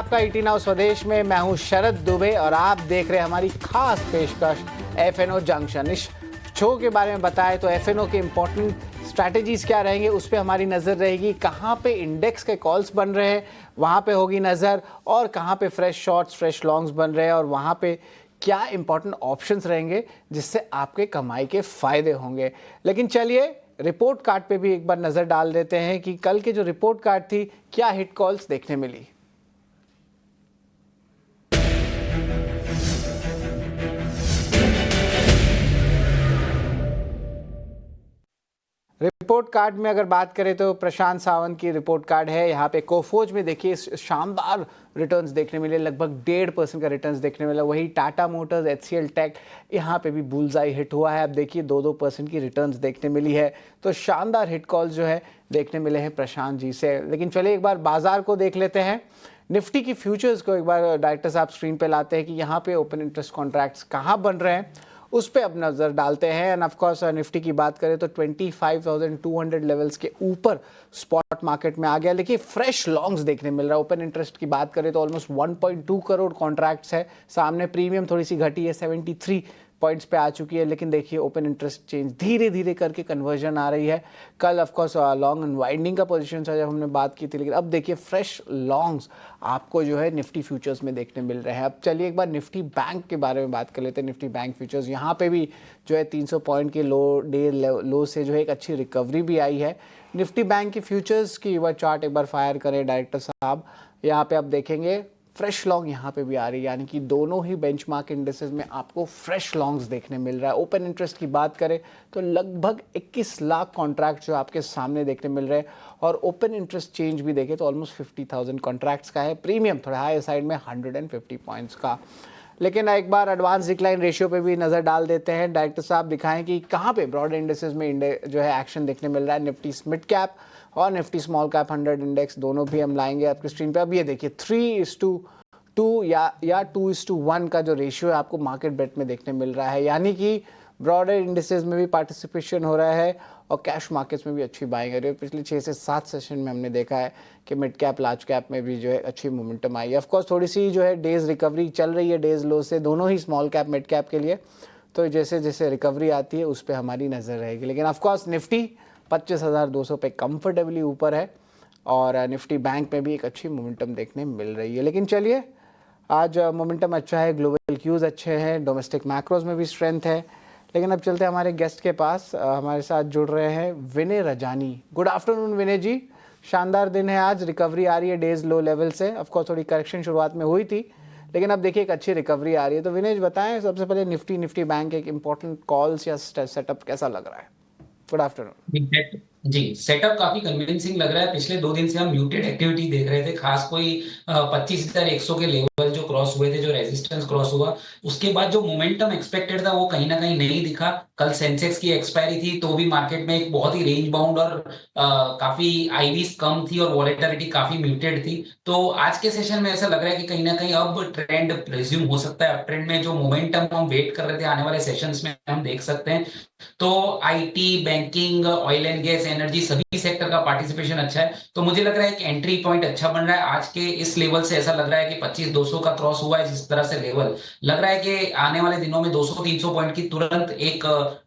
आपका ET now स्वदेश में। मैं हूं शरद दुबे और आप देख रहे हैं हमारी खास पेशकश एफएनओ जंक्शन। इस शो के बारे में बताएं तो एफएनओ के इंपॉर्टेंट स्ट्रैटेजीज क्या रहेंगे उस पर हमारी नज़र रहेगी। कहां पे इंडेक्स के कॉल्स बन रहे हैं वहां पे होगी नज़र, और कहां पे फ्रेश शॉर्ट्स फ्रेश लॉन्ग्स बन रहे हैं और वहां पे क्या इंपॉर्टेंट ऑप्शंस रहेंगे जिससे आपके कमाई के फायदे होंगे। लेकिन चलिए रिपोर्ट कार्ड पे भी एक बार नज़र डाल देते हैं कि कल के जो रिपोर्ट कार्ड थी क्या हिट कॉल्स देखने मिली। रिपोर्ट कार्ड में अगर बात करें तो प्रशांत सावंत की रिपोर्ट कार्ड है। यहाँ पे कोफोज में देखिए शानदार रिटर्न्स देखने मिले, लगभग 1.5% का रिटर्न्स देखने मिला। वही टाटा मोटर्स, एचसीएल टेक, यहाँ पे भी बुलजाई हिट हुआ है। अब देखिए 2-2% की रिटर्न्स देखने मिली है। तो शानदार हिट कॉल्स जो है देखने मिले हैं प्रशांत जी से। लेकिन चलिए एक बार बाजार को देख लेते हैं। निफ्टी की फ्यूचर्स को एक बार डायरेक्टर साहब स्क्रीन पे लाते हैं कि यहाँ पे ओपन इंटरेस्ट कॉन्ट्रैक्ट्स कहाँ बन रहे हैं उस पे अब नज़र डालते हैं। एंड ऑफ कोर्स निफ्टी की बात करें तो 25,200 लेवल्स के ऊपर स्पॉट मार्केट में आ गया। लेकिन फ्रेश लॉन्ग्स देखने मिल रहा है। ओपन इंटरेस्ट की बात करें तो ऑलमोस्ट 1.2 करोड़ कॉन्ट्रैक्ट्स है सामने। प्रीमियम थोड़ी सी घटी है, 73 पॉइंट्स पे आ चुकी है। लेकिन देखिए ओपन इंटरेस्ट चेंज धीरे धीरे करके कन्वर्जन आ रही है। कल ऑफ कोर्स लॉन्ग अनवाइंडिंग का पोजीशन था जब हमने बात की थी, लेकिन अब देखिए फ्रेश लॉन्ग्स आपको जो है निफ्टी फ्यूचर्स में देखने मिल रहे हैं। अब चलिए एक बार निफ्टी बैंक के बारे में बात कर लेते हैं। निफ्टी बैंक फ्यूचर्स यहाँ पे भी जो है 300 पॉइंट के लो से जो है एक अच्छी रिकवरी भी आई है। निफ्टी बैंक की फ्यूचर्स की वह चार्ट एक बार फायर करें डायरेक्टर साहब। यहाँ पे आप देखेंगे फ्रेश लॉन्ग यहाँ पे भी आ रही है, यानी कि दोनों ही बेंचमार्क इंडेक्सेस में आपको फ्रेश लॉन्ग्स देखने मिल रहा है। ओपन इंटरेस्ट की बात करें तो लगभग 21 लाख कॉन्ट्रैक्ट जो आपके सामने देखने मिल रहे हैं, और ओपन इंटरेस्ट चेंज भी देखें तो ऑलमोस्ट 50,000 कॉन्ट्रैक्ट्स का है। प्रीमियम थोड़ा हाई साइड में 150 पॉइंट्स का। लेकिन एक बार एडवांस डिक्लाइन रेशियो पे भी नज़र डाल देते हैं। डायरेक्टर साहब दिखाएं कि कहाँ पे ब्रॉड इंडेक्सेस में जो है एक्शन देखने मिल रहा है। निफ्टी मिड कैप और निफ्टी स्मॉल कैप 100 इंडेक्स दोनों भी हम लाएंगे आपकी स्क्रीन पे। अब ये देखिए 3:2 या 2:1 का जो रेशियो है आपको मार्केट बेट में देखने मिल रहा है, यानी कि ब्रॉडर इंडिसेस में भी पार्टिसिपेशन हो रहा है और कैश मार्केट्स में भी अच्छी बाइंग हो रही है। पिछले 6 से 7 सेशन में हमने देखा है कि मिड कैप लार्ज कैप में भी जो है अच्छी मोमेंटम आई है। ऑफकोर्स थोड़ी सी जो है डेज रिकवरी चल रही है, डेज लो से, दोनों ही स्मॉल कैप मिड कैप के लिए। तो जैसे जैसे रिकवरी आती है उस पर हमारी नज़र रहेगी। लेकिन ऑफकोर्स निफ्टी 25,200 पे कंफर्टेबली ऊपर है और निफ्टी बैंक में भी एक अच्छी मोमेंटम देखने मिल रही है। लेकिन चलिए आज मोमेंटम अच्छा है, ग्लोबल क्यूज अच्छे हैं, डोमेस्टिक मैक्रोज में भी स्ट्रेंथ है। लेकिन अब चलते हैं हमारे गेस्ट के पास। हमारे साथ जुड़ रहे हैं विनय रजानी। गुड आफ्टरनून विनय जी। शानदार दिन है आज, रिकवरी आ रही है डेज लो लेवल से। ऑफकोर्स थोड़ी करेक्शन शुरुआत में हुई थी, लेकिन अब देखिए एक अच्छी रिकवरी आ रही है। तो विनय जी बताएं सबसे पहले निफ्टी बैंक एक इंपॉर्टेंट कॉल्स या सेटअप कैसा लग रहा है? गुड आफ्टरनून जी। सेटअप काफी कन्विंसिंग लग रहा है। पिछले 2 दिन से हम म्यूटेड एक्टिविटी देख रहे थे, खास कोई 25,100 के लेवल जो क्रॉस हुए थे, जो रेजिस्टेंस क्रॉस हुआ, उसके बाद जो मोमेंटम एक्सपेक्टेड था वो कहीं ना कहीं नहीं दिखा। कल सेंसेक्स की एक्सपायरी थी तो भी मार्केट में एक बहुत ही रेंज बाउंड और काफी आईवीज कम थी और वॉलेटिलिटी काफी म्यूटेड थी। तो आज के सेशन में ऐसा लग रहा है कि कहीं ना कहीं अब ट्रेंड रिज्यूम हो सकता है। अब ट्रेंड में जो मोमेंटम हम वेट कर रहे थे आने वाले सेशंस में हम देख सकते हैं। तो IT, banking, oil and gas, energy, सभी सेक्टर का पार्टिसिपेशन अच्छा है। तो मुझे लग रहा है कि एंट्री पॉइंट अच्छा बन रहा है आज के इस लेवल से। ऐसा लग रहा है कि 25,200 का क्रॉस हुआ है जिस तरह से लेवल, लग रहा है कि आने वाले दिनों में 200-300 पॉइंट की तुरंत एक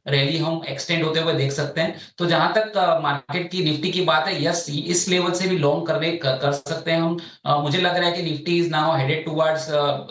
रैली हम एक्सटेंड होते हुए देख सकते हैं। तो जहां तक मार्केट की निफ्टी की बात है, यस, इस लेवल से भी लॉन्ग कर सकते हैं हम। मुझे लग रहा है कि Nifty is now headed towards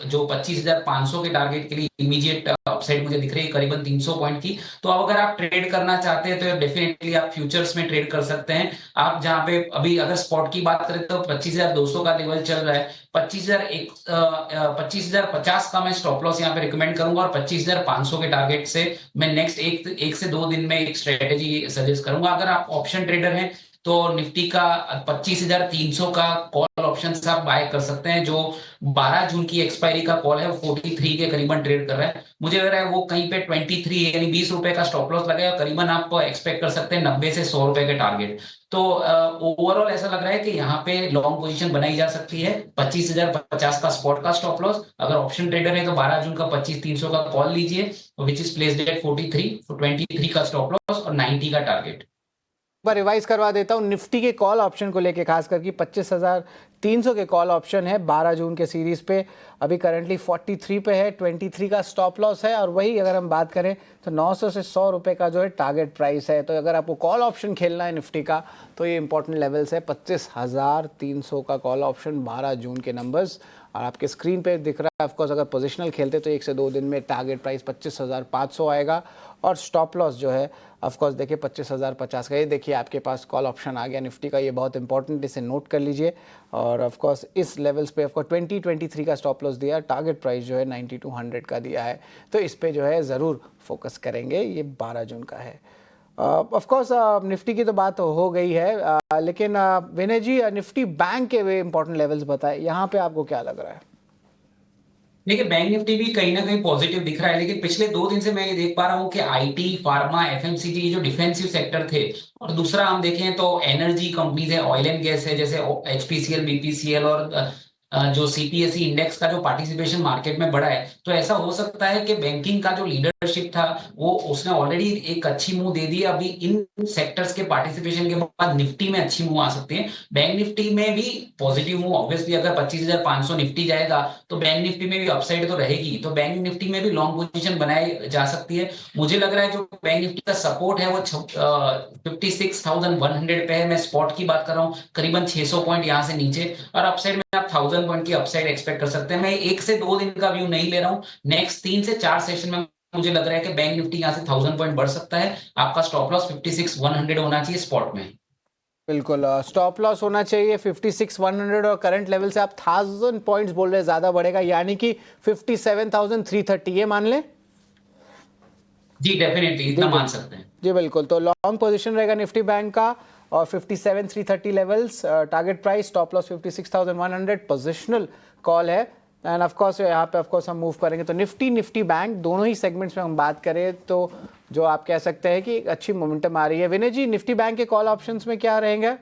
जो 25,500 के टारगेट के लिए इमीडिएट अपसाइड मुझे दिख रही है करीबन 300 पॉइंट की। तो अब अगर आप ट्रेड करना चाहते हैं तो डेफिनेटली आप फ्यूचर्स में ट्रेड कर सकते हैं। आप जहां पे अभी अगर स्पॉट की बात करें तो 25,200 का लेवल चल रहा है। 25,050 का मैं स्टॉप लॉस यहाँ पे रिकमेंड करूंगा और 25,500 के टारगेट से मैं नेक्स्ट एक से 2 दिन में एक स्ट्रेटेजी सजेस्ट करूंगा। अगर आप ऑप्शन ट्रेडर हैं तो निफ्टी का 25,300 का कॉल ऑप्शन आप बाय कर सकते हैं, जो 12 जून की एक्सपायरी का कॉल है, वो 43 के करीबन ट्रेड कर रहा है। मुझे लग रहा है वो कहीं पे 23 यानी 20 रुपए का स्टॉप लॉस लगेगा। करीबन आप एक्सपेक्ट कर सकते हैं 90 से 100 रुपए के टारगेट। तो ओवरऑल ऐसा लग रहा है कि यहाँ पे लॉन्ग पोजीशन बनाई जा सकती है। 25,050 का स्पॉट का स्टॉप लॉस। अगर ऑप्शन ट्रेडर है तो 12 जून का 25,300 का कॉल लीजिए, विच इज प्लेस्ड एट 23 का स्टॉप लॉस और 90 का टारगेट। बार रिवाइज करवा देता हूँ निफ्टी के कॉल ऑप्शन को लेके, खास करके 300 के कॉल ऑप्शन है 12 जून के सीरीज पे, अभी करंटली 43 पे है, 23 का स्टॉप लॉस है। और वही अगर हम बात करें तो 900 से 100 रुपये का जो है टारगेट प्राइस है। तो अगर आपको कॉल ऑप्शन खेलना है निफ्टी का तो ये इंपॉर्टेंट लेवल्स है 25,300 का कॉल ऑप्शन 12 जून के नंबर्स, और आपके स्क्रीन पे दिख रहा है। ऑफकोर्स अगर पोजिशनल खेलते तो 1 से 2 दिन में टारगेट प्राइस 25,500 आएगा, और स्टॉप लॉस जो है ऑफकोर्स देखिए 25,050 का। ये देखिए आपके पास कॉल ऑप्शन आ गया निफ्टी का, ये बहुत इंपॉर्टेंट, इसे नोट कर लीजिए। और ऑफकोर्स इस लेवल्स पे ऑफकोर्स 2023 का स्टॉप लॉस दिया, टारगेट प्राइस जो है 90 to 100 का दिया है। तो इस पे जो है ज़रूर फोकस करेंगे, ये 12 जून का है। ऑफकोर्स निफ्टी की तो बात हो गई है, लेकिन विनय जी निफ्टी बैंक के वे इंपॉर्टेंट लेवल्स बताए, यहाँ पे आपको क्या लग रहा है? देखिए बैंक निफ्टी भी कहीं ना कहीं पॉजिटिव दिख रहा है, लेकिन पिछले 2 दिन से मैं ये देख पा रहा हूँ कि आईटी, फार्मा, एफएमसीजी, ये जो डिफेंसिव सेक्टर थे, और दूसरा हम देखें तो एनर्जी कंपनीज है, ऑयल एंड गैस है, जैसे एचपीसीएल, बीपीसीएल, और जो सीपीएसई इंडेक्स का जो पार्टिसिपेशन मार्केट में बढ़ा है, तो ऐसा हो सकता है कि बैंकिंग का जो लीडरशिप था वो उसने ऑलरेडी एक अच्छी मूव दे दी। अभी इन सेक्टर्स के पार्टिसिपेशन के बाद निफ्टी में अच्छी मूव आ सकती है। बैंक निफ्टी में भी पॉजिटिव मूव, ऑब्वियसली अगर 25,500 निफ्टी जाएगा तो बैंक निफ्टी में भी अपसाइड तो रहेगी, तो बैंक निफ्टी में भी लॉन्ग पोजीशन बनाई जा सकती है। मुझे लग रहा है जो बैंक निफ्टी का सपोर्ट है वो 56,100 पे है। मैं स्पॉट की बात कर रहा हूँ, करीबन 600 पॉइंट यहाँ से नीचे, और अपसाइड में आप 1000 पॉइंट की अपसाइड एक्सपेक्ट कर सकते हैं। मैं 1 से 2 दिन का व्यू नहीं ले रहा हूँ, नेक्स्ट 3 से 4 सेशन में मुझे लग रहा है कि बैंक निफ्टी यहाँ से 1000 पॉइंट बढ़ सकता है। आपका स्टॉप लॉस 56,100 होना चाहिए स्पॉट में। बिल्कुल, स्टॉप लॉस होना चाहिए 56,100, और करंट लेवल से आप 1000 पॉइंट्स बोल रहे हैं ज़्यादा बढ़ेगा, यानी कि 57,330, ये मान लें? जी डेफिनेटली इतना मान सकते हैं। जी बिल्कुल, तो लॉन्ग पोजीशन रहेगा निफ्टी बैंक का, और 57,330 levels, target price, stop loss 56,100, positional call है। एंड ऑफ कोर्स यहाँ पे ऑफ कोर्स हम मूव करेंगे तो निफ्टी बैंक दोनों ही सेगमेंट्स में हम बात करें तो जो आप कह सकते हैं कि एक अच्छी मोमेंटम आ रही है। विनय जी, निफ्टी बैंक के कॉल ऑप्शंस में क्या रहेंगे?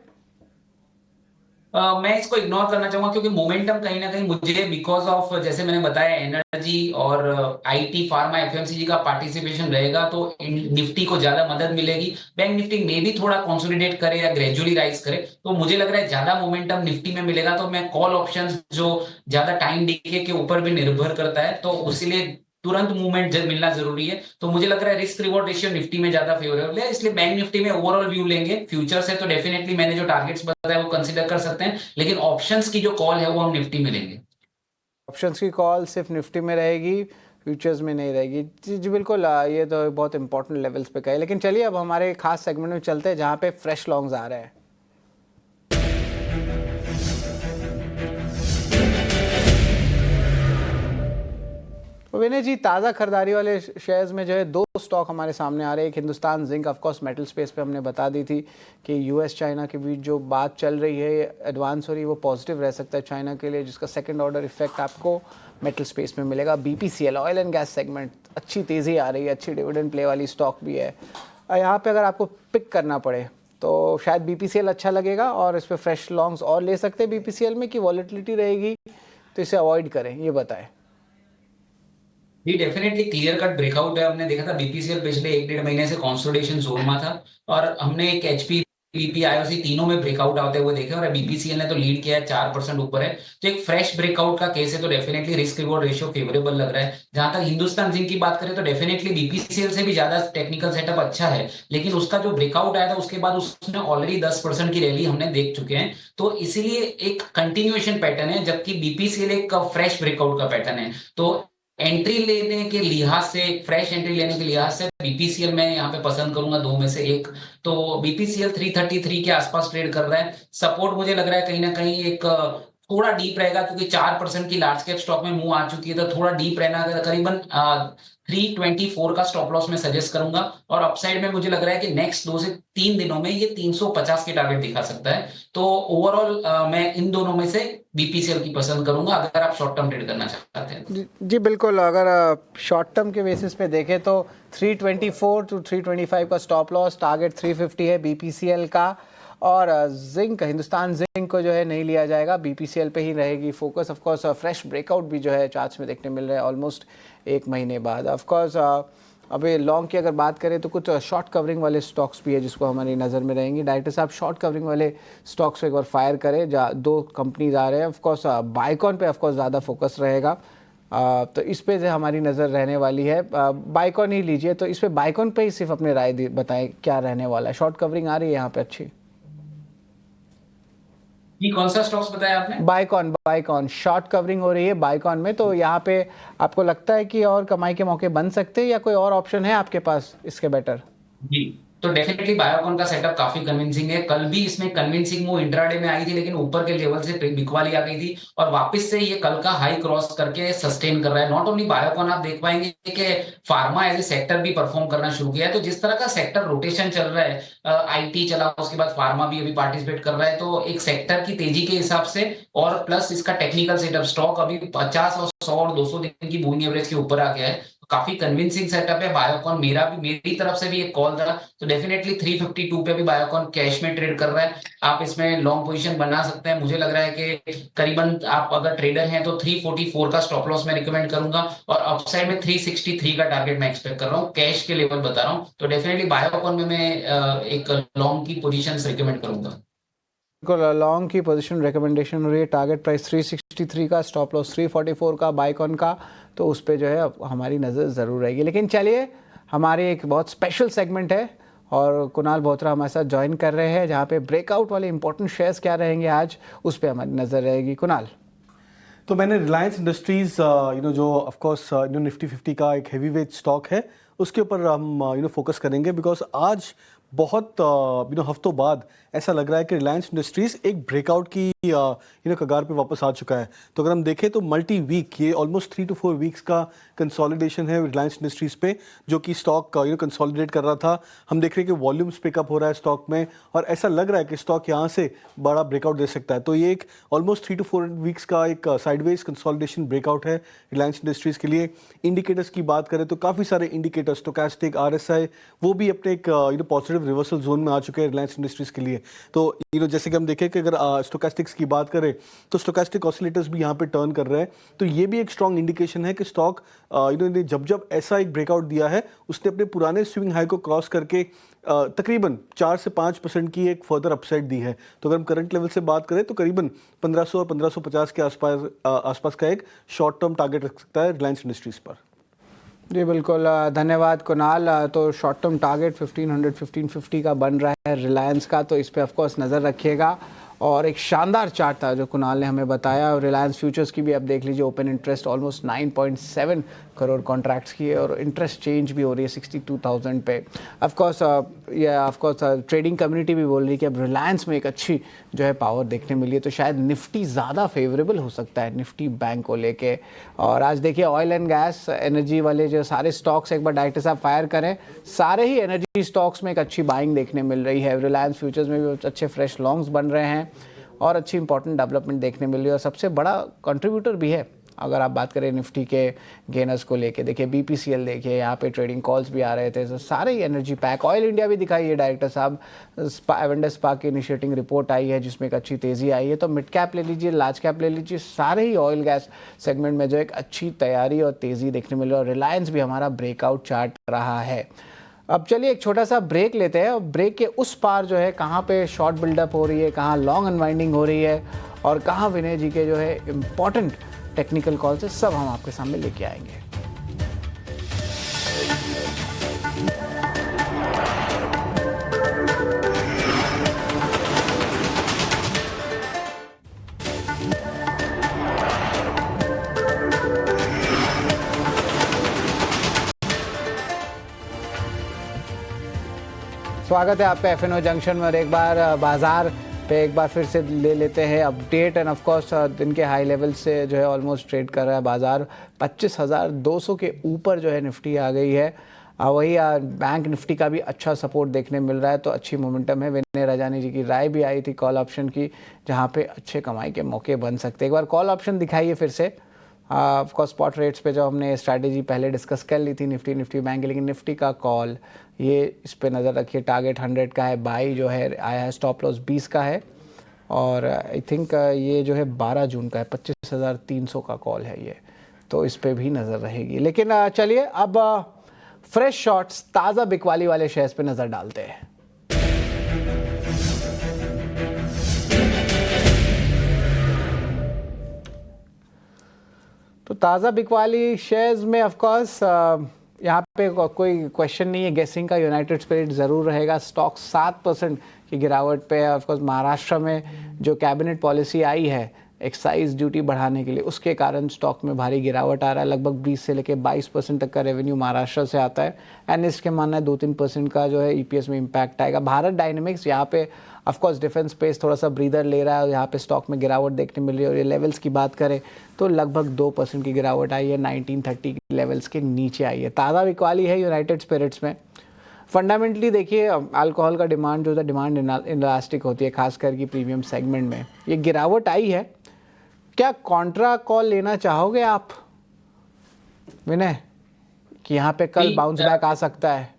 मैं इसको इग्नोर करना चाहूंगा, क्योंकि मोमेंटम कहीं ना कहीं मुझे बिकॉज ऑफ, जैसे मैंने बताया, एनर्जी और आईटी, फार्मा, एफएमसीजी का पार्टिसिपेशन रहेगा, तो निफ्टी को ज्यादा मदद मिलेगी। बैंक निफ्टी में भी थोड़ा कंसोलिडेट करे या ग्रेजुअली राइज करे, तो मुझे लग रहा है ज्यादा मोमेंटम निफ्टी में मिलेगा। तो मैं कॉल ऑप्शंस जो ज्यादा टाइम डीके के ऊपर भी निर्भर करता है, तो उसीलिए तुरंत मूवमेंट मिलना जरूरी है। तो मुझे लग रहा है रिस्क रिवॉर्ड रेशियो निफ्टी में ज्यादा फेवरेबल है, इसलिए बैंक निफ्टी में ओवरऑल व्यू लेंगे। फ्यूचर से तो डेफिनेटली मैंने जो टारगेट्स बताया वो कंसीडर कर सकते हैं, लेकिन ऑप्शंस की जो कॉल है वो हम निफ्टी में लेंगे। ऑप्शंस की कॉल सिर्फ निफ्टी में रहेगी, फ्यूचर्स में नहीं रहेगी। जी जी बिल्कुल, ये तो बहुत इंपॉर्टेंट लेवल्स पे कहे। लेकिन चलिए अब हमारे खास सेगमेंट में चलते हैं जहाँ पे फ्रेश लॉन्ग्स आ रहे हैं। विनय जी, ताज़ा खरीदारी वाले शेयर्स में जो है 2 स्टॉक हमारे सामने आ रहे हैं। एक Hindustan zinc, of course metal space पे हमने बता दी थी कि यूएस चाइना के बीच जो बात चल रही है एडवांस हो रही है, वो पॉजिटिव रह सकता है चाइना के लिए, जिसका सेकंड ऑर्डर इफेक्ट आपको मेटल स्पेस में मिलेगा। BPCL, oil and gas segment, अच्छी तेज़ी आ रही है, अच्छी डिविडेंड प्ले वाली स्टॉक भी है। यहाँ पर अगर आपको पिक करना पड़े तो शायद बीपीसीएल अच्छा लगेगा, और इस पर फ्रेश लॉन्ग्स और ले सकते हैं बीपीसीएल में, कि वॉलेटिलिटी रहेगी तो इसे अवॉइड करें, ये बताएं। ये डेफिनेटली क्लियर कट ब्रेकआउट है। हमने देखा था बीपीसीएल पिछले 1-1.5 महीने से कंसोलिडेशन जोन में था, और हमने एक एचपी, बीपी, आईओसी तीनों में ब्रेकआउट आते हुए देखे, और बीपीसीएल ने तो लीड किया है, 4% ऊपर है। तो एक फ्रेश ब्रेकआउट का केस है, तो definitely risk reward ratio favourable लग रहा है। जहां तक हिंदुस्तान जिंक की बात करें तो डेफिनेटली बीपीसीएल से भी ज्यादा टेक्निकल सेटअप अच्छा है, लेकिन उसका जो ब्रेकआउट आया था उसके बाद उसने ऑलरेडी 10% की रैली हमने देख चुके हैं, तो इसीलिए एक कंटिन्यूएशन पैटर्न है, जबकि बीपीसीएल एक फ्रेश ब्रेकआउट का पैटर्न है। तो एंट्री लेने के लिहाज से, फ्रेश एंट्री लेने के लिहाज से बीपीसीएल मैं यहाँ पे पसंद करूंगा 2 में से एक। तो बीपीसीएल 333 के आसपास ट्रेड कर रहा है। सपोर्ट मुझे लग रहा है कहीं ना कहीं एक थोड़ा डीप रहेगा, क्योंकि 4% की लार्ज कैप स्टॉक में मूव आ चुकी है, तो थोड़ा डीप रहना, करीबन 324 का स्टॉप लॉस में सजेस्ट करूंगा। और अपसाइड में मुझे लग रहा है कि नेक्स्ट 2 से 3 दिनों में ये 350 के टारगेट दिखा सकता है। तो ओवरऑल मैं इन दोनों में से बीपीसीएल की पसंद करूंगा अगर आप शॉर्ट टर्म ट्रेड करना चाहते हैं। जी बिल्कुल, अगर शॉर्ट टर्म के बेसिस पे देखें तो 324 टू 325 का स्टॉप लॉस, टारगेट 350 है बीपीसीएल का। और जिंक, हिंदुस्तान जिंक को जो है नहीं लिया जाएगा, बीपीसीएल पे ही रहेगी फोकस। ऑफकोर्स फ्रेश ब्रेकआउट भी जो है चार्ट्स में देखने मिल रहा है ऑलमोस्ट 1 महीने बाद। ऑफकोर्स अभी लॉन्ग की अगर बात करें तो कुछ शॉर्ट कवरिंग वाले स्टॉक्स भी है जिसको हमारी नज़र में रहेंगे। डायरेक्टर साहब शॉर्ट कवरिंग वाले स्टॉक्स पे एक बार फायर करें, जहाँ दो कंपनीज आ रहे हैं। ऑफकोर्स बाइकॉन पे ऑफकोर्स ज़्यादा फोकस रहेगा, तो इस पे से हमारी नज़र रहने वाली है। बाइकॉन ही लीजिए, तो इस पे बाइकॉन पे ही सिर्फ अपने राय बताएं क्या रहने वाला है। शॉर्ट कवरिंग आ रही है यहाँ पे अच्छी। ये कौन सा स्टॉक्स बताया आपने? बाइकॉन, बाइकॉन शॉर्ट कवरिंग हो रही है बाइकॉन में, तो यहाँ पे आपको लगता है कि और कमाई के मौके बन सकते हैं या कोई और ऑप्शन है आपके पास इसके बेटर? जी, तो डेफिनेटली बायोकॉन का सेटअप काफी कन्विंसिंग है। कल भी इसमें कन्विंसिंग मूव इंट्राडे में आई थी, लेकिन ऊपर के लेवल से बिकवाली आ गई थी और वापस से ये कल का हाई क्रॉस करके सस्टेन कर रहा है। नॉट ओनली बायोकॉन, आप देख पाएंगे कि फार्मा एज ए सेक्टर भी परफॉर्म करना शुरू किया है। तो जिस तरह का सेक्टर रोटेशन चल रहा है, आईटी चला, उसके बाद फार्मा भी अभी पार्टिसिपेट कर रहा है, तो एक सेक्टर की तेजी के हिसाब से और प्लस इसका टेक्निकल सेटअप, स्टॉक अभी 50 और 100 और 200 दिन की मूविंग एवरेज के ऊपर आ गया है। काफी कन्विंसिंग सेटअप है बायोकॉन। मेरी तरफ से भी एक कॉल था, तो डेफिनेटली 352 पे भी बायोकॉन कैश में ट्रेड कर रहा है। आप इसमें लॉन्ग पोजीशन बना सकते हैं। मुझे लग रहा है कि करीबन आप अगर ट्रेडर हैं तो 344 का स्टॉप लॉस मैं रिकमेंड करूंगा और अपसाइड में 363 का टारगेट मैं एक्सपेक्ट कर रहा हूँ। कैश के लेवल बता रहा हूँ, तो डेफिनेटली बायोकॉन में मैं एक लॉन्ग की पोजीशन रिकमेंड करूंगा। लॉन्ग की पोजीशन रिकमेंडेशन हो रही है। टारगेट प्राइस 363 का, स्टॉप लॉस 344 का बाइकॉन का, तो उस पर जो है हमारी नज़र ज़रूर रहेगी। लेकिन चलिए, हमारे एक बहुत स्पेशल सेगमेंट है और कुणाल बोत्रा हमारे साथ ज्वाइन कर रहे हैं, जहाँ पे ब्रेकआउट वाले इंपॉर्टेंट शेयर्स क्या रहेंगे आज, उस पर हमारी नज़र रहेगी। कुणाल। तो मैंने रिलायंस इंडस्ट्रीज जो ऑफ कोर्स निफ्टी 50 का एक हैवी वेट स्टॉक है, उसके ऊपर हम फोकस करेंगे बिकॉज आज बहुत हफ्तों बाद ऐसा लग रहा है कि रिलायंस इंडस्ट्रीज एक ब्रेकआउट की कगार पे वापस आ चुका है। तो अगर हम देखें तो मल्टी वीक, ये ऑलमोस्ट 3 to 4 वीक्स का कंसोलिडेशन है रिलायंस इंडस्ट्रीज पे, जो कि स्टॉक कंसोलिडेट कर रहा था। हम देख रहे हैं कि वॉल्यूम्स पिकअप हो रहा है स्टॉक में और ऐसा लग रहा है कि स्टॉक यहाँ से बड़ा ब्रेकआउट दे सकता है। तो ये एक ऑलमोस्ट 3 to 4 वीक्स का एक साइडवेज कंसोलिडेशन ब्रेकआउट है रिलायंस इंडस्ट्रीज के लिए। इंडिकेटर्स की बात करें तो काफ़ी सारे इंडिकेटर्स, स्टोकैस्टिक, RSI, वो भी अपने एक पॉजिटिव रिवर्सल जोन में आ चुके हैं रिलायंस इंडस्ट्रीज के लिए। तो जैसे कि हम देखें कि अगर स्टोकैस्टिक्स की बात करें तो स्टोकैस्टिक ऑसिलेटर्स भी यहाँ पे टर्न कर रहे हैं, तो ये भी एक स्ट्रॉन्ग इंडिकेशन है कि स्टॉक ने जब ऐसा एक ब्रेकआउट दिया है, उसने अपने पुराने स्विंग हाई को क्रॉस करके तकरीबन 4 से 5% की एक फर्दर अपसाइड दी है। तो अगर हम करंट लेवल से बात करें तो करीबन 1500 और 1550 के आसपास का एक शॉर्ट टर्म टारगेट रख सकता है रिलायंस इंडस्ट्रीज पर। जी बिल्कुल, धन्यवाद कुणाल। तो शॉर्ट टर्म टारगेट 1500 1550 का बन रहा है रिलायंस का, तो इस पे ऑफ कोर्स नज़र रखिएगा। और एक शानदार चार्ट था जो कुणाल ने हमें बताया। और रिलायंस फ्यूचर्स की भी अब देख लीजिए, open interest almost 9.7 crore contracts की है और इंटरेस्ट चेंज भी हो रही है 62,000 पे। ऑफकोर्स ट्रेडिंग कम्युनिटी भी बोल रही है कि अब रिलायंस में एक अच्छी जो है पावर देखने मिली है, तो शायद निफ्टी ज़्यादा फेवरेबल हो सकता है निफ्टी बैंक को लेके। और आज देखिए ऑयल एंड गैस, एनर्जी वाले जो सारे स्टॉक्स, एक बार डायरेक्टर साहब फायर करें, सारे ही एनर्जी स्टॉक्स में एक अच्छी बाइंग देखने मिल रही है। रिलायंस फ्यूचर्स में भी अच्छे फ्रेश लॉन्ग्स बन रहे हैं और अच्छी इंपॉर्टेंट डेवलपमेंट देखने मिल रही है। और सबसे बड़ा कंट्रीब्यूटर भी है अगर आप बात करें निफ्टी के गेनर्स को लेके, देखिए BPCL, देखिए यहाँ पे ट्रेडिंग कॉल्स भी आ रहे थे, तो सारे ही एनर्जी पैक। ऑयल इंडिया भी दिखाई है डायरेक्टर साहब, एवेंडर स्पार्क की इनिशिएटिंग रिपोर्ट आई है जिसमें एक अच्छी तेज़ी आई है। तो मिड कैप ले लीजिए, लार्ज कैप ले लीजिए, सारे ही ऑयल गैस सेगमेंट में जो एक अच्छी तैयारी और तेज़ी देखने मिल रही है। और रिलायंस भी हमारा ब्रेकआउट चार्ट रहा है। अब चलिए एक छोटा सा ब्रेक लेते हैं और ब्रेक के उस पार जो है कहाँ पे शॉर्ट बिल्डअप हो रही है, कहाँ लॉन्ग अनवाइंडिंग हो रही है और कहाँ विनय जी के जो है इम्पॉर्टेंट टेक्निकल कॉल से सब हम आपके सामने लेके आएंगे। स्वागत है आपका FNO जंक्शन में। और एक बार बाजार पे एक बार फिर से ले लेते हैं अपडेट। एंड ऑफ कोर्स दिन के हाई लेवल से जो है ऑलमोस्ट ट्रेड कर रहा है बाजार 25,200 के ऊपर जो है निफ्टी आ गई है। वही बैंक निफ्टी का भी अच्छा सपोर्ट देखने मिल रहा है, तो अच्छी मोमेंटम है। विनय रजानी जी की राय भी आई थी कॉल ऑप्शन की, जहाँ पे अच्छे कमाई के मौके बन सकते हैं। एक बार कॉल ऑप्शन दिखाइए फिर से। ऑफकोर्स स्पॉट रेट्स पे जो हमने स्ट्रैटेजी पहले डिस्कस कर ली थी निफ्टी बैंक की, लेकिन निफ्टी का कॉल ये इस पे नज़र रखिए। टारगेट 100 का है, बाई जो है आया है, स्टॉप लॉस 20 का है और आई थिंक ये जो है 12 जून का है, 25,300 का कॉल है ये, तो इस पे भी नज़र रहेगी। लेकिन चलिए अब फ्रेश शॉट्स ताज़ा बिकवाली वाले शेयर्स पे नज़र डालते हैं। तो ताज़ा बिकवाली शेयर्स में ऑफ कोर्स यहाँ पे कोई क्वेश्चन नहीं है, गेसिंग का यूनाइटेड स्पिरिट ज़रूर रहेगा। स्टॉक 7% की गिरावट पे है। ऑफ कोर्स महाराष्ट्र में जो कैबिनेट पॉलिसी आई है एक्साइज ड्यूटी बढ़ाने के लिए, उसके कारण स्टॉक में भारी गिरावट आ रहा है। लगभग 20 से लेकर 22% तक का रेवेन्यू महाराष्ट्र से आता है। एनालिस्ट के मानना है 2-3% का जो है ईपीएस में इम्पैक्ट आएगा। भारत डायनेमिक्स यहाँ पे ऑफकोर्स डिफेंस स्पेस थोड़ा सा ब्रीदर ले रहा है और यहाँ पे स्टॉक में गिरावट देखने मिल रही है। और ये लेवल्स की बात करें तो लगभग 2% की गिरावट आई है, 1930 की लेवल्स के नीचे आई है। ताज़ा बिकवाली है यूनाइटेड स्पिरिट्स में। फंडामेंटली देखिए, अल्कोहल का डिमांड जो है डिमांड इलास्टिक होती है, खासकर की प्रीमियम सेगमेंट में ये गिरावट आई है। क्या कॉन्ट्रा कॉल लेना चाहोगे आप विनय कि यहाँ पे कल बाउंस बैक आ सकता है?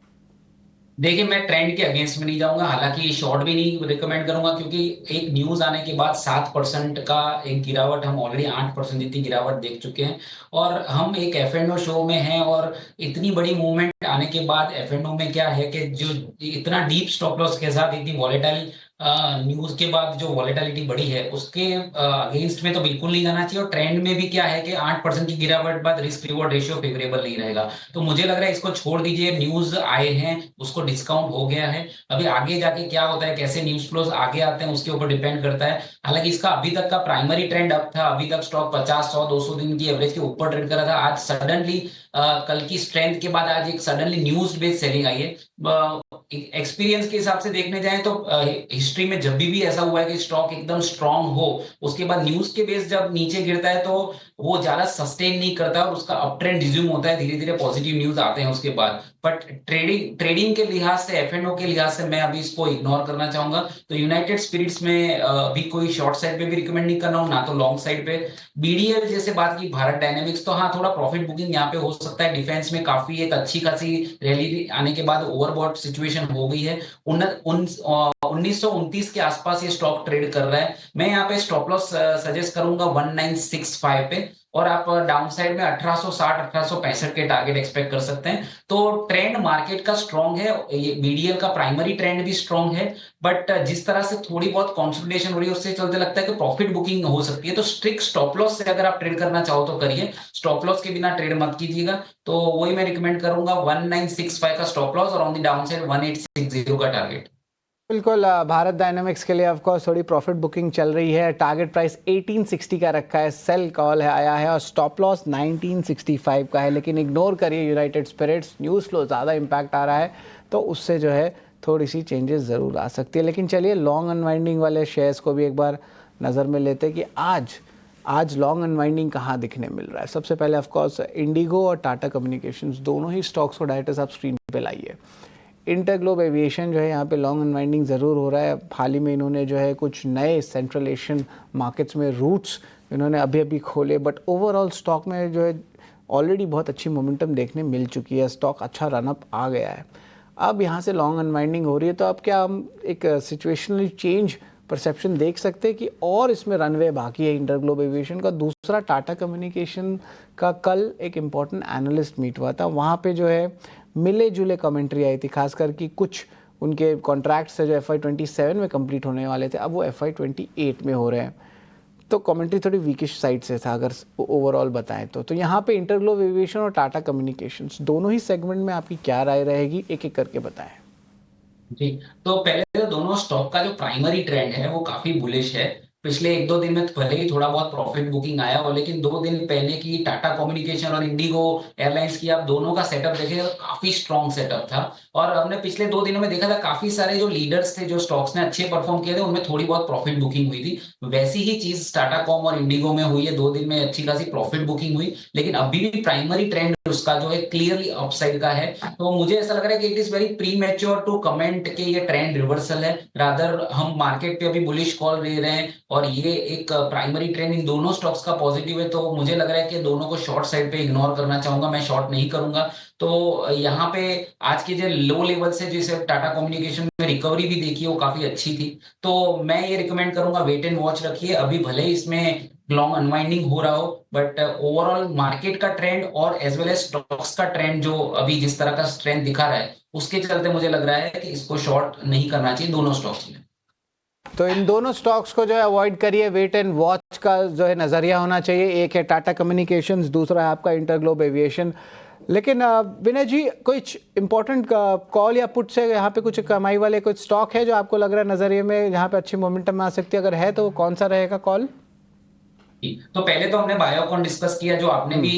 देखिए, मैं ट्रेंड के अगेंस्ट में नहीं जाऊंगा, हालांकि शॉर्ट भी नहीं रिकमेंड करूंगा, क्योंकि एक न्यूज आने के बाद 7% का एक गिरावट, हम ऑलरेडी 8% जितनी गिरावट देख चुके हैं। और हम एक F&O शो में हैं और इतनी बड़ी मूवमेंट आने के बाद F&O में क्या है कि जो इतना डीप स्टॉप लॉस के साथ इतनी वॉलेटाइल न्यूज के बाद जो वॉलेटिलिटी बढ़ी है उसके अगेंस्ट में तो बिल्कुल नहीं जाना चाहिए। और ट्रेंड में भी क्या है कि 8% की गिरावट बाद रिस्क रिवॉर्ड रेशियो फेवरेबल नहीं रहेगा। तो मुझे लग रहा है इसको छोड़ दीजिए। न्यूज आए हैं, उसको डिस्काउंट हो गया है। अभी आगे जाके क्या होता है, कैसे न्यूज फ्लोज आगे आते हैं, उसके ऊपर डिपेंड करता है। हालांकि इसका अभी तक का प्राइमरी ट्रेंड अप था। अभी तक स्टॉक 50, 100, 200 दिन की एवरेज के ऊपर ट्रेड कर रहा था। आज सडनली कल की स्ट्रेंथ के बाद आज एक सडनली न्यूज बेस्ड सेलिंग आई है। एक्सपीरियंस के हिसाब से देखने जाएं तो हिस्ट्री में जब भी ऐसा हुआ है कि स्टॉक एकदम स्ट्रांग हो, उसके बाद न्यूज के बेस जब नीचे गिरता है तो वो ज्यादा सस्टेन नहीं करता और उसका अप ट्रेंड रिज्यूम होता है, धीरे धीरे पॉजिटिव न्यूज आते हैं उसके बाद। बट ट्रेडिंग के लिहाज से, F&O के लिहाज से मैं अभी इसको इग्नोर करना चाहूंगा। तो यूनाइटेड स्पिरिट्स में अभी कोई शॉर्ट साइड पे भी रिकमेंड नहीं करना हूं, ना तो लॉन्ग साइड पे। BDL जैसे बात की, भारत डायनेमिक्स, तो हाँ थोड़ा प्रॉफिट बुकिंग यहाँ पे हो सकता है। डिफेंस में काफी एक अच्छी खासी रैली आने के बाद ओवरबॉट सिचुएशन हो गई है। 1929 के आसपास ये स्टॉक ट्रेड कर रहा है। मैं यहाँ पे स्टॉप लॉस सजेस्ट करूंगा 1965 पे, और आप डाउन साइड में 1860, 1865 के टारगेट एक्सपेक्ट कर सकते हैं। तो ट्रेंड मार्केट का स्ट्रॉन्ग है, ये BDL का प्राइमरी ट्रेंड भी स्ट्रॉन्ग है। बट जिस तरह से थोड़ी बहुत कंसोलिडेशन हो रही है उससे चलते लगता है कि प्रॉफिट बुकिंग हो सकती है। तो स्ट्रिक्ट स्टॉप लॉस से अगर आप ट्रेड करना चाहो तो करिए, स्टॉप लॉस के बिना ट्रेड मत कीजिएगा। तो वही मैं रिकमेंड करूंगा, 1965 का स्टॉप लॉस और ऑन द डाउन साइड 1860 का टारगेट। बिल्कुल। भारत डायनामिक्स के लिए ऑफ कोर्स थोड़ी प्रॉफिट बुकिंग चल रही है। टारगेट प्राइस 1860 का रखा है, सेल कॉल है आया है और स्टॉप लॉस 1965 का है। लेकिन इग्नोर करिए यूनाइटेड स्पिरिट्स, न्यूज़ फ्लो ज़्यादा इम्पैक्ट आ रहा है तो उससे जो है थोड़ी सी चेंजेस ज़रूर आ सकती है। लेकिन चलिए लॉन्ग अनवाइंडिंग वाले शेयर्स को भी एक बार नज़र में लेते हैं कि आज लॉन्ग अनवाइंडिंग कहाँ दिखने मिल रहा है। सबसे पहले ऑफ कोर्स इंडिगो और टाटा कम्युनिकेशंस, दोनों ही स्टॉक्स को डायरेक्टर आप स्क्रीन पे लाइए। इंटरग्लोब एविएशन जो है यहाँ पे लॉन्ग अनवाइंडिंग ज़रूर हो रहा है। हाल ही में इन्होंने जो है कुछ नए सेंट्रल एशियन मार्केट्स में रूट्स इन्होंने अभी खोले, बट ओवरऑल स्टॉक में जो है ऑलरेडी बहुत अच्छी मोमेंटम देखने मिल चुकी है। स्टॉक अच्छा रनअप आ गया है। अब यहाँ से लॉन्ग अनवाइंडिंग हो रही है तो अब क्या हम एक सिचुएशनल चेंज परसेप्शन देख सकते हैं कि और इसमें रनवे बाकी है इंटरग्लोब एविएशन का। दूसरा, टाटा कम्युनिकेशन का कल एक इम्पॉर्टेंट एनालिस्ट मीट हुआ था, वहाँ पे जो है मिले जुले कमेंट्री आई थी, खासकर कि कुछ उनके कॉन्ट्रैक्ट्स जो FY27 में कंप्लीट होने वाले थे अब वो FY28 में हो रहे हैं। तो कमेंट्री थोड़ी वीकिश साइड से था अगर ओवरऑल बताएं तो यहाँ पे इंटरग्लोब एविएशन और टाटा कम्युनिकेशंस दोनों ही सेगमेंट में आपकी क्या राय रहेगी, एक एक करके बताएं। जी, तो पहले तो दोनों स्टॉक का जो प्राइमरी ट्रेंड है वो काफी बुलिश है। पिछले 1-2 दिन में भले ही थोड़ा बहुत प्रॉफिट बुकिंग आया हो, लेकिन 2 दिन पहले की टाटा कम्युनिकेशन और इंडिगो एयरलाइंस की आप दोनों का सेटअप देखें तो काफी स्ट्रॉन्ग सेटअप था। और हमने पिछले 2 दिनों में देखा था काफी सारे जो लीडर्स थे, जो स्टॉक्स ने अच्छे परफॉर्म किए थे, उनमें थोड़ी बहुत प्रॉफिट बुकिंग हुई थी। वैसी ही चीज टाटा कॉम और इंडिगो में हुई है, 2 दिन में अच्छी खासी प्रॉफिट बुकिंग हुई। लेकिन अभी भी प्राइमरी ट्रेंड उसका जो है क्लियरली अपसाइड का है। तो मुझे ऐसा लग रहा है कि it is very premature to comment कि ये ट्रेंड रिवर्सल है। रादर हम मार्केट पे अभी बुलिश कॉल ले रहे हैं और ये एक प्राइमरी ट्रेंड इन दोनों स्टॉक्स का पॉजिटिव है, तो मुझे लग रहा है कि दोनों को शॉर्ट साइड पे इग्नोर करना चाहूंगा, मैं शॉर्ट नहीं करूंगा। तो यहाँ पे आज के जो लो लेवल से जैसे टाटा कम्युनिकेशन में रिकवरी भी देखी, वो काफी अच्छी थी। तो मैं ये रिकमेंड करूंगा वेट एंड वॉच रखिए, अभी भले ही इसमें लॉन्ग अनवाइंडिंग हो रहा हो, बट ओवरऑल मार्केट का ट्रेंड और एज वेल एज स्टॉक्स का ट्रेंड जो अभी जिस तरह का स्ट्रेंथ दिखा रहा है, उसके चलते मुझे लग रहा है कि इसको शॉर्ट नहीं करना चाहिए दोनों स्टॉक्स में। तो इन दोनों स्टॉक्स को जो है अवॉइड करिए, वेट एंड वॉच का जो है नज़रिया होना चाहिए। एक है टाटा कम्युनिकेशंस, दूसरा है आपका इंटरग्लोब एविएशन। लेकिन विनय जी, कुछ इंपॉर्टेंट कॉल या पुट से यहाँ पे कुछ कमाई वाले कुछ स्टॉक है जो आपको लग रहा है नज़रिए में जहाँ पे अच्छी मोमेंटम आ सकती है? अगर है तो कौन सा रहेगा कॉल? तो पहले तो हमने बायोकॉन डिस्कस किया, जो आपने भी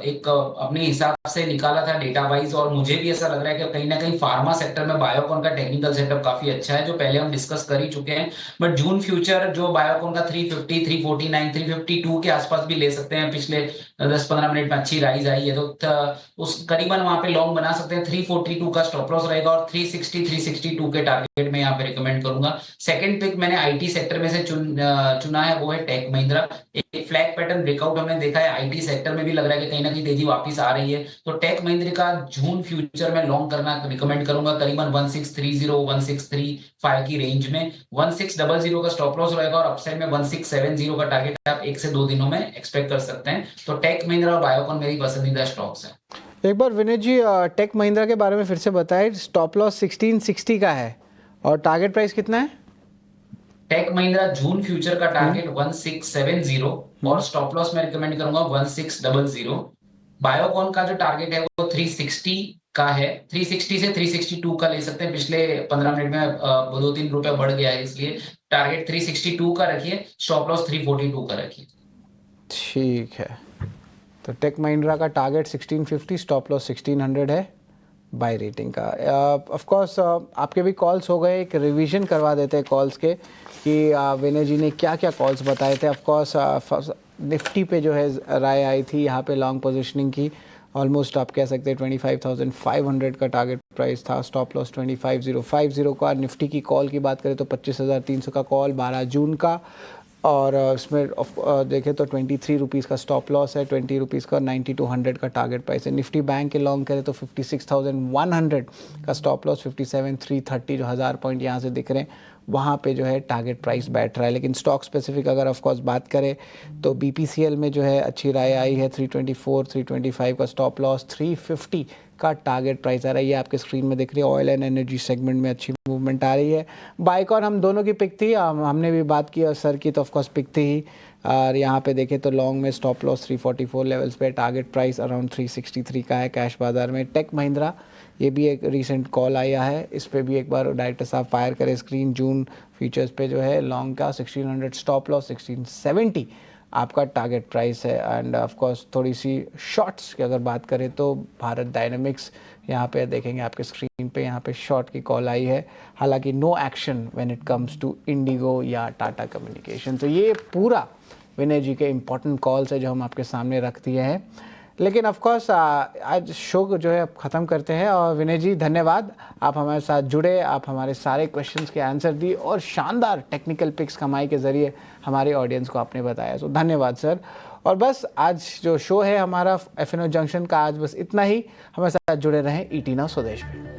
एक अपने हिसाब से निकाला था डेटा वाइज, और मुझे भी ऐसा लग रहा है कि कहीं ना कहीं फार्मा सेक्टर में बायोकॉन का टेक्निकल सेटअप काफी अच्छा है, जो पहले हम डिस्कस कर ही चुके हैं। बट जून फ्यूचर जो बायोकॉन का 350, 349, 352 के आसपास भी ले सकते हैं, पिछले 10-15 मिनट में अच्छी राइज आई है, तो उस करीबन वहां पे लॉन्ग बना सकते हैं। 342 का स्टॉप लॉस रहेगा और 360, 362 के टारगेट में यहाँ पे रिकमेंड करूंगा। सेकंड पिक मैंने आईटी सेक्टर में से चुना है, वो है टेक महिंद्रा। एक फ्लैग पैटर्न ब्रेकआउट हमने देखा है, आईटी सेक्टर में भी लग रहा है कि कहीं ना कहीं तेजी वापस आ रही है, तो टेक महिंद्रा का जून फ्यूचर में लॉन्ग करना रिकमेंड करूंगा, करीबन 1630, 1635 की रेंज में। 1600 का स्टॉप लॉस रहेगा और अपसाइड में 1670 का टारगेट आप 1 से 2 दिनों में एक्सपेक्ट कर सकते हैं। तो टेक महिंद्रा और बायोकॉन मेरी पसंदीदा स्टॉक्स है। एक बार विनय जी टेक महिंद्रा के बारे में फिर से बताएं। स्टॉप लॉस 1660 का है और टारगेट प्राइस कितना है? टेक महिंद्रा जून फ्यूचर का टारगेट 1670 और स्टॉप लॉस मैं रिकमेंड करूंगा 1600। बायोकॉन का जो टारगेट है वो 360 का है, 360 से 362 का ले सकते हैं। पिछले 15 मिनट में 2-3 रुपए बढ़ गया है, इसलिए टारगेट 362 का रखिए, स्टॉप लॉस 342 का रखिए। ठीक है, तो टेक महिंद्रा का टारगेट 1650, स्टॉप लॉस 1600 है बाय रेटिंग का। ऑफ कोर्स आपके भी कॉल्स हो गए, एक रिवीजन करवा देते हैं कॉल्स के कि विनय जी ने क्या क्या कॉल्स बताए थे। ऑफ कोर्स निफ्टी पे जो है राय आई थी, यहाँ पे लॉन्ग पोजीशनिंग की, ऑलमोस्ट आप कह सकते हैं 25,500 का टारगेट प्राइस था, स्टॉप लॉस 25,050 का। निफ्टी की कॉल की बात करें तो 25,300 का कॉल 12 जून का, और इसमें देखें तो 23 रुपीज़ का स्टॉप लॉस है, 20 रुपीज़ का, 9200 का टारगेट प्राइस है। निफ्टी बैंक के लॉन्ग करें तो 56,100 का स्टॉप लॉस, 57,330 जो 1000 पॉइंट यहाँ से दिख रहे हैं, वहाँ पे जो है टारगेट प्राइस बैठ रहा है। लेकिन स्टॉक स्पेसिफिक अगर ऑफ कोर्स बात करें तो बीपीसीएल में जो है अच्छी राय आई है, 324, 325 का स्टॉप लॉस, 350 का टारगेट प्राइस आ रहा है। ये आपके स्क्रीन में दिख रही है। ऑयल एंड एनर्जी सेगमेंट में अच्छी मूवमेंट आ रही है। बाइकॉन हम दोनों की पिक थी, हमने भी बात की, और सर की तो ऑफकोर्स पिक थी ही। और यहाँ पे देखें तो लॉन्ग में स्टॉप लॉस 344 लेवल्स पे, टारगेट प्राइस अराउंड 363 का है कैश बाजार में। टेक महिंद्रा, ये भी एक रीसेंट कॉल आया है, इस पर भी एक बार डायरेक्टर साहब फायर करें स्क्रीन। जून फ्यूचर्स पे जो है लॉन्ग का 1600 स्टॉप लॉस, 1670 आपका टारगेट प्राइस है। एंड ऑफ कोर्स थोड़ी सी शॉर्ट्स की अगर बात करें तो भारत डायनेमिक्स, यहाँ पे देखेंगे आपके स्क्रीन पे, यहाँ पे शॉर्ट की कॉल आई है। हालांकि no action when it comes to IndiGo या टाटा कम्युनिकेशन। तो ये पूरा विनय जी के इम्पोर्टेंट कॉल्स है जो हम आपके सामने रख दिए हैं। लेकिन ऑफ कोर्स आज शो को जो है ख़त्म करते हैं। और विनय जी धन्यवाद, आप हमारे साथ जुड़े, आप हमारे सारे क्वेश्चंस के आंसर दिए और शानदार टेक्निकल पिक्स कमाई के ज़रिए हमारे ऑडियंस को आपने बताया, तो धन्यवाद सर। और बस आज जो शो है हमारा FNO जंक्शन का, आज बस इतना ही। हमारे साथ जुड़े रहें ET Now स्वदेश में।